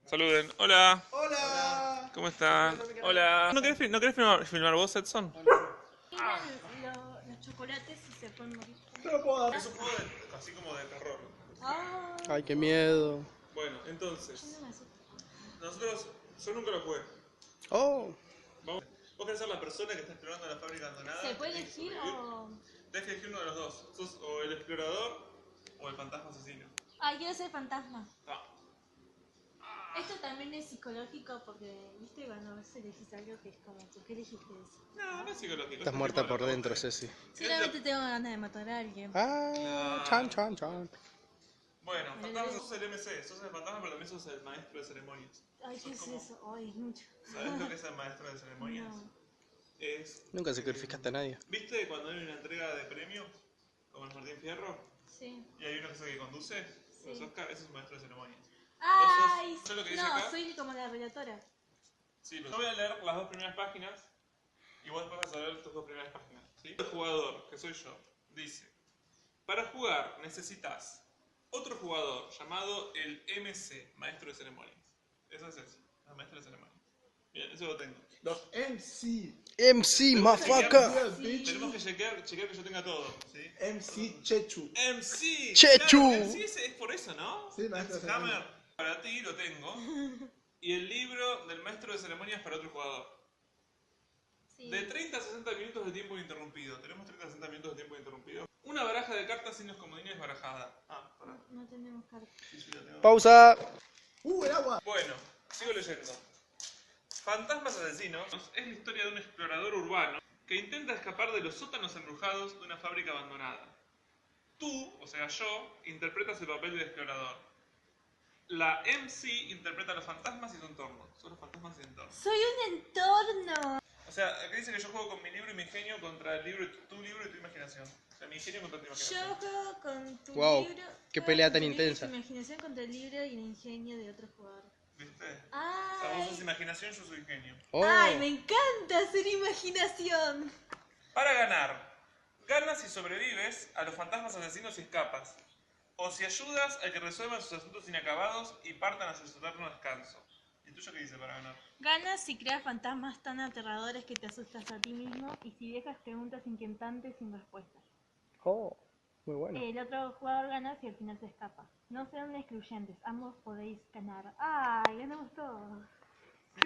Saluden. Hola. ¡Hola! ¿Cómo están? Hola. ¿No querés filmar vos, Edson? Los chocolates y se pueden morir. No lo puedo dar. Es un juego así como de terror. Ah, Ay, qué miedo. Bueno, yo entonces, no me asusto. nosotros, yo nunca lo jugué. Oh, Vamos. Vos querés ser la persona que está explorando la fábrica abandonada. ¿Se puede tenés que elegir sobrevivir. o...? Tenés que elegir uno de los dos. Sos o el explorador o el fantasma asesino. Ah, quiero ser fantasma. Ah. Esto también es psicológico porque, viste, cuando vos elegís algo que es como, ¿por qué elegiste eso? No, no es psicológico. estás es muerta tipo por lo que dentro, vos tenés. Ceci. Seguramente tengo ganas de matar a alguien. Ah, chan, chan, chan. Bueno, fantasma, sos el MC, sos el fantasma, pero también sos el maestro de ceremonias. Ay, ¿qué es eso? Ay, mucho. ¿Sabés lo que es el maestro de ceremonias? No. Es. Nunca sacrificaste a nadie. ¿Viste cuando hay una entrega de premio? Como el Martín Fierro. Sí. Y hay uno que es el que conduce. Sí. Los Oscar, ese es un maestro de ceremonias. Ay, ¿Sabes lo que dice no, acá? soy como la relatora. Sí, pero yo voy a leer las dos primeras páginas y vos después vas a leer tus dos primeras páginas. ¿Sí? El jugador, que soy yo, dice: para jugar necesitas otro jugador llamado el MC, maestro de ceremonias. Eso es eso, el maestro de ceremonias. Bien, eso lo tengo. Los MC. MC, motherfucker. Tenemos que chequear que yo tenga todo, ¿sí? MC Chechu. MC. Chechu. Claro, MC es por eso, ¿no? Sí, maestro de Hammer, para ti lo tengo. Y el libro del maestro de ceremonias para otro jugador. Sí. De 30 a 60 minutos de tiempo interrumpido. Tenemos 30 a 60 minutos de tiempo interrumpido. Una baraja de cartas sin los comodines barajada. Ah, pará. No tenemos cartas. Sí, sí, la tengo. Pausa. El agua. Bueno, sigo leyendo. Fantasmas Asesinos es la historia de un explorador urbano que intenta escapar de los sótanos embrujados de una fábrica abandonada. Tú, o sea yo, interpretas el papel del explorador. La MC interpreta a los fantasmas y su entorno. Son los fantasmas y su entorno. Soy un entorno. O sea, acá dice que yo juego con mi libro y mi ingenio contra el libro, tu libro y tu imaginación. O sea, mi ingenio contra tu Yo imaginación. juego con tu Wow, libro. qué juego pelea con tan tu libro y intensa. tu imaginación contra el libro y el ingenio de otro jugador. ¿Viste? O sea, vos sos Ay, imaginación, yo soy ingenio. Oh. ay, me encanta hacer imaginación. Para ganar, ganas si sobrevives a los fantasmas asesinos y escapas. O si ayudas a que resuelvan sus asuntos inacabados y partan hacia su eterno descanso. ¿Y tuyo qué dice para ganar? Ganas si creas fantasmas tan aterradores que te asustas a ti mismo y si dejas preguntas inquietantes sin respuestas. Oh, muy bueno. El otro jugador gana si al final se escapa. No sean excluyentes, ambos podéis ganar. ¡Ay, ganamos todos!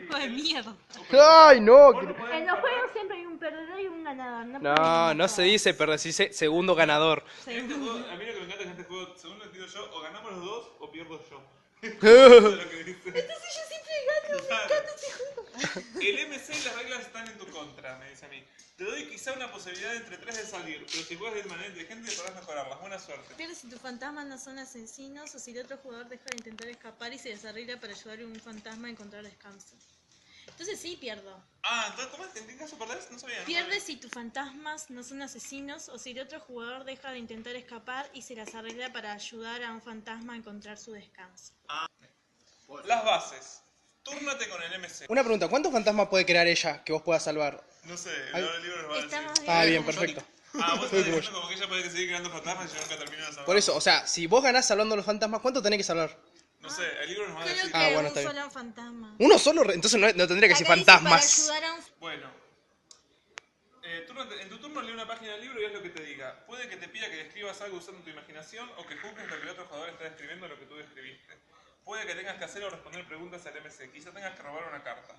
¡Hijo de mierda! Ay, no. Vos no podés En los perder. juegos siempre hay un perdedor y un ganador. No, no se dice, pero se dice segundo ganador. En este juego, a mí lo que me encanta es que en este juego, según lo entiendo yo, o ganamos los dos o pierdo yo. Eso es lo que dice. Entonces yo siempre gano, me encanta este juego. El MC y las reglas están en tu contra, me dice a mí. Te doy quizá una posibilidad entre tres de salir, pero si juegas de manera inteligente podrás mejorarlas. Buena suerte. Pero si tus fantasmas no son asesinos o si el otro jugador deja de intentar escapar y se desarregla para ayudar a un fantasma a encontrar descanso. Entonces sí pierdo. Ah, entonces, ¿cómo es? ¿En qué caso perdés? No sabía. Pierdes si tus fantasmas no son asesinos o si el otro jugador deja de intentar escapar y se las arregla para ayudar a un fantasma a encontrar su descanso. Las bases. Túrnate con el MC. Una pregunta, ¿cuántos fantasmas puede crear ella que vos puedas salvar? No sé, Ay. el libro nos va a decir. Estamos Ah, bien, bien. perfecto. Ah, vos estás diciendo como que ella puede seguir creando fantasmas y yo nunca termino de salvar. Por eso, o sea, si vos ganás salvando a los fantasmas, ¿cuánto tenés que salvar? No sé, el libro nos va a Creo decir. que Ah, bueno, un está bien. solo fantasma. ¿Uno solo? Entonces no tendría que ser Acá dice fantasmas. para ayudar a un... Bueno. En tu turno lee una página del libro y haz lo que te diga. Puede que te pida que describas algo usando tu imaginación o que juzgues lo que el otro jugador está describiendo lo que tú describiste. Puede que tengas que hacer o responder preguntas al MC. Quizá tengas que robar una carta.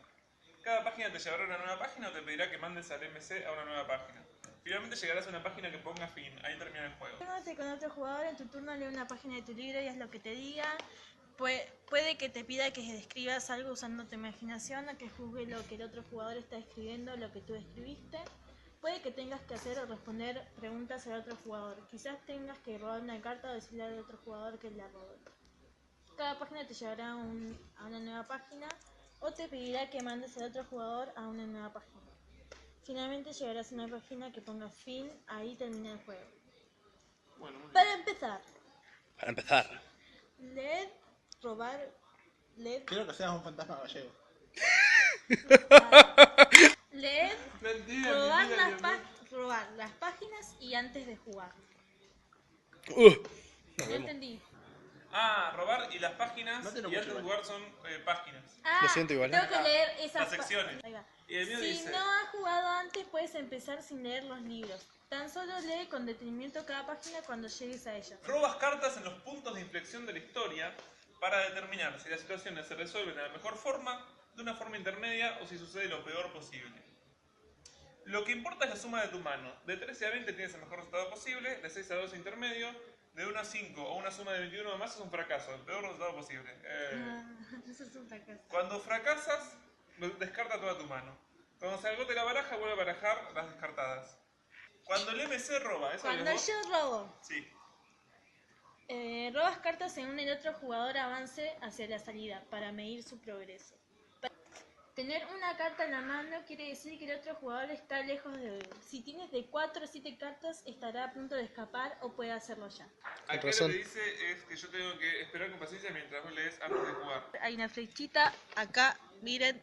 Cada página te llevará a una nueva página o te pedirá que mandes al MC a una nueva página. Finalmente llegarás a una página que ponga fin. Ahí termina el juego. Jugándote con otro jugador, en tu turno lee una página de tu libro y haz lo que te diga. Puede que te pida que describas algo usando tu imaginación o que juzgue lo que el otro jugador está escribiendo, lo que tú escribiste. Puede que tengas que hacer o responder preguntas al otro jugador. Quizás tengas que robar una carta o decirle al otro jugador que la robó. Cada página te llevará a una nueva página o te pedirá que mandes al otro jugador a una nueva página. Finalmente llegarás a una página que ponga fin, ahí termina el juego. Bueno, muy bien. Para empezar, Para empezar. leer, robar, leer, Quiero que seas un fantasma gallego. leer, Mentira, robar mentira, las, robar las páginas y antes de jugar. Nos No vemos. entendí. Ah, robar y las páginas No te lo y puse antes de igual. jugar son páginas. Lo siento igual, Tengo que leer esas Las secciones. Ahí va. Y el mío Si dice... no has jugado antes, puedes empezar sin leer los libros. Tan solo lee con detenimiento cada página cuando llegues a ella. Robas cartas en los puntos de inflexión de la historia para determinar si las situaciones se resuelven de la mejor forma, de una forma intermedia o si sucede lo peor posible. Lo que importa es la suma de tu mano. De 13 a 20 tienes el mejor resultado posible, de 6 a 12 intermedio, de 1 a 5 o una suma de 21 o más es un fracaso, el peor resultado posible. Eso es un fracaso. Cuando fracasas, descarta toda tu mano. Cuando se agote la baraja, vuelve a barajar las descartadas. Cuando el MC roba, ¿eso Cuando es vos? yo robo, Sí. robas cartas según el otro jugador avance hacia la salida para medir su progreso. Tener una carta en la mano quiere decir que el otro jugador está lejos de él. Si tienes de 4 o 7 cartas, estará a punto de escapar o puede hacerlo ya. Acá lo razón. que dice es que yo tengo que esperar con paciencia mientras vos lees antes de jugar. Hay una flechita acá, miren,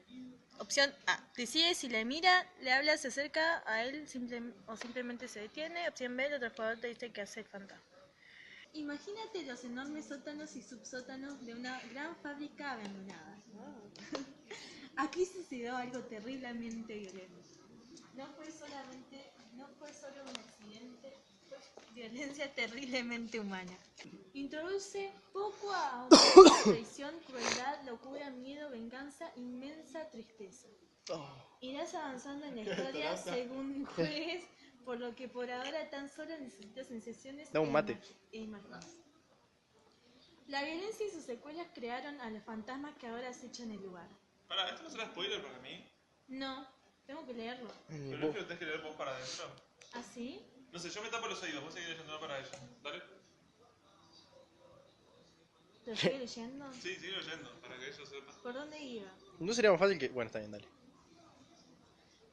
opción A. Decide si le mira, le habla, se acerca a él o simplemente se detiene. Opción B, el otro jugador te dice que hace el fantasma. Imagínate los enormes sótanos y subsótanos de una gran fábrica abandonada. Aquí sucedió algo terriblemente violento. No fue solo un accidente, fue violencia terriblemente humana. Introduce poco a poco traición, crueldad, locura, miedo, venganza, inmensa tristeza. Irás avanzando en la historia según juegues, por lo que por ahora tan solo necesitas sensaciones Da un mate. e imágenes. La violencia y sus secuelas crearon a los fantasmas que ahora acechan el lugar. Pará, ¿esto no será spoiler para mí? No, tengo que leerlo. Pero no es que lo tenés que leer vos para adentro. ¿Así? No sé, yo me tapo los oídos, vos seguís leyendo para ella. Dale. ¿Lo estoy leyendo? Sí, sigue leyendo, para que ella sepa. ¿Por dónde iba? No sería más fácil que... Bueno, está bien, dale.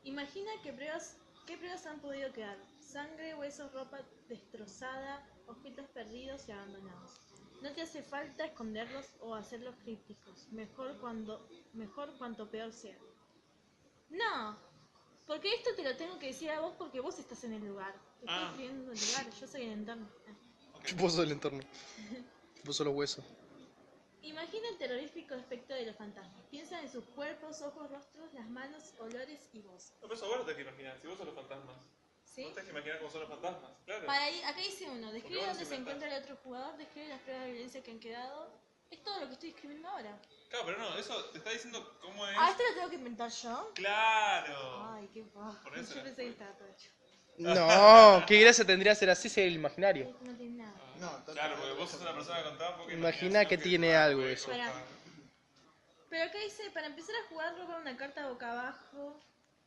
Imagina qué pruebas han podido quedar. Sangre, huesos, ropa destrozada, objetos perdidos y abandonados. No te hace falta esconderlos o hacerlos crípticos. Mejor cuanto peor sea. No, porque esto te lo tengo que decir a vos porque vos estás en el lugar. Te estoy escribiendo en el lugar, yo soy el entorno. Puso el entorno. Puso los huesos. Imagina el terrorífico aspecto de los fantasmas. Piensa en sus cuerpos, ojos, rostros, las manos, olores y voz. No, pero eso vos lo tenés que imaginar, si vos sos los fantasmas. ¿Sí? Vos tenés que imaginar cómo son los fantasmas, claro. Para ahí, acá dice uno, describe Porque vos dónde se inventás. encuentra el otro jugador, describe las pruebas de violencia que han quedado. Es todo lo que estoy escribiendo ahora. Claro, pero no, eso te está diciendo cómo es. Ah, ¿esto lo tengo que inventar yo? ¡Claro! Ay, qué paja. Por eso Yo era pensé que estaba todo hecho. No, qué gracia tendría ser así, ser el imaginario. No tiene nada. No, está Claro, porque vos sos una persona con tan poca Imagina imaginación que tiene algo puede eso. costar. Pero acá dice, para empezar a jugar, roba una carta boca abajo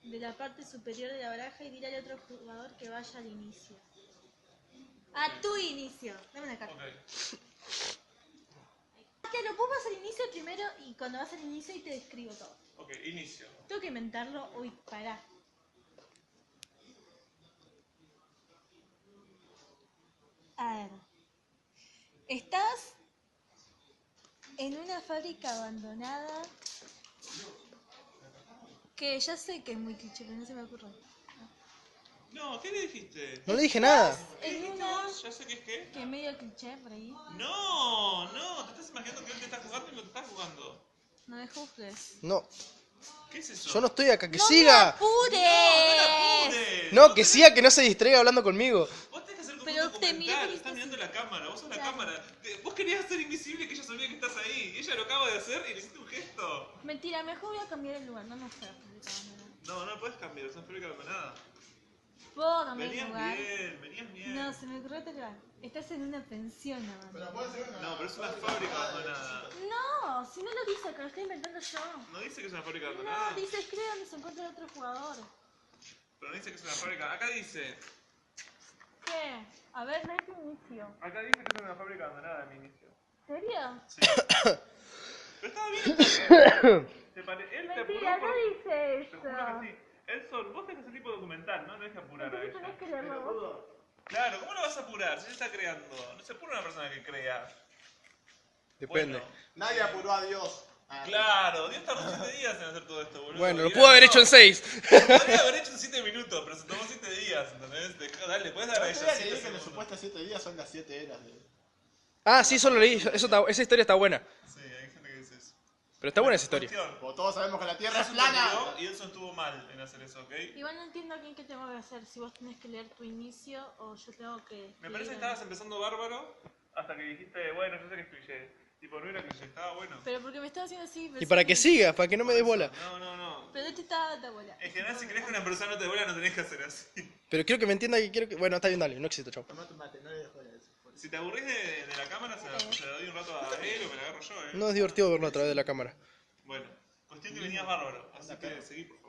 de la parte superior de la baraja y dile al otro jugador que vaya al inicio. A tu inicio. Dame una carta. Ok. Claro, vos vas al inicio primero y cuando vas al inicio y te describo todo. Ok, inicio. Tengo que inventarlo. Uy, pará. A ver. Estás en una fábrica abandonada que ya sé que es muy cliché, pero no se me ocurre. No, ¿qué le dijiste? No le dije nada. ¿Qué En dijiste una vos? Ya sé que es qué. que es medio cliché por ahí. No, te estás imaginando que él te está jugando y no te está jugando. No me juzgues. No, ¿Qué es eso? yo no estoy acá, que ¡No me siga. apures! ¡No la apures! No, que siga, que no se distraiga hablando conmigo. Vos tenés que hacer como Pero un te miré documental, que estás estás mirando la cámara, vos sos la Claro. cámara. Vos querías ser invisible y que ella sabía que estás ahí. Y ella lo acaba de hacer y le hiciste un gesto. Mentira, mejor voy a cambiar el lugar, no me fue a fábrica abandonada. No, no puedes cambiar, es una fábrica abandonada. ¿Puedo cambiar el Venías lugar? bien, venías bien. No, se me ocurrió otro lugar. Estás en una pensión abandonada. Pero puede ser una. No, pero es una fábrica abandonada. No, si no lo dice acá, lo estoy inventando yo. ¿No dice que es una fábrica abandonada? No, dice escribe donde se encuentra el otro jugador. Pero no dice que es una fábrica. Acá dice. ¿Qué? A ver, lee tu inicio. Acá dice que es una fábrica abandonada en mi inicio. ¿Serio? Sí. Pero estaba bien. Él te apuró Mentira, no por... dice Te eso. juro que sí. Edson, vos tenés ese tipo de documental, ¿no? No es que apurar a Entonces tenés ella. que leerlo vos. Claro, ¿cómo lo vas a apurar si ella está creando? No se apura una persona que crea. Depende. Bueno, Nadie apuró a Dios. Ah, claro, Dios tardó 7 días en hacer todo esto, boludo. Bueno, lo Y pudo haber era- hecho en 6. Podría haber hecho en 7 minutos, pero se tomó 7 días, ¿entendés? Dale, puedes dar a Yo ella tenía que 7 decir que los segundos. supuestos 7 días son las 7 eras de. Ah, sí, eso lo leí. Esa historia está buena. Sí, hay gente que dice eso. Pero está buena esa historia. Cuestión. Como todos sabemos que la Tierra es Edson plana. terminó y Edson estuvo mal en hacer eso, ¿ok? Igual no entiendo bien qué tengo que hacer, si vos tenés que leer tu inicio o yo tengo que... Me parece que escribir estabas empezando bárbaro hasta que dijiste, bueno, yo sé que escribí. Tipo, no era que estaba bueno. Pero porque me estaba haciendo así... Y pensé para que sigas, para que no me des bola. No. Pero este estaba dando bola. En general, si querés que una persona no te dé bola, no tenés que hacer así. Pero quiero que me entienda que quiero que... Bueno, está bien, dale, no existe, chao. Tomate un mate, no le dejo de eso. Si te aburrís de la cámara, se la doy un rato a él o me la agarro yo, No es divertido verlo a través de la cámara. Bueno, cuestión que venías bárbaro, así que seguí, por favor.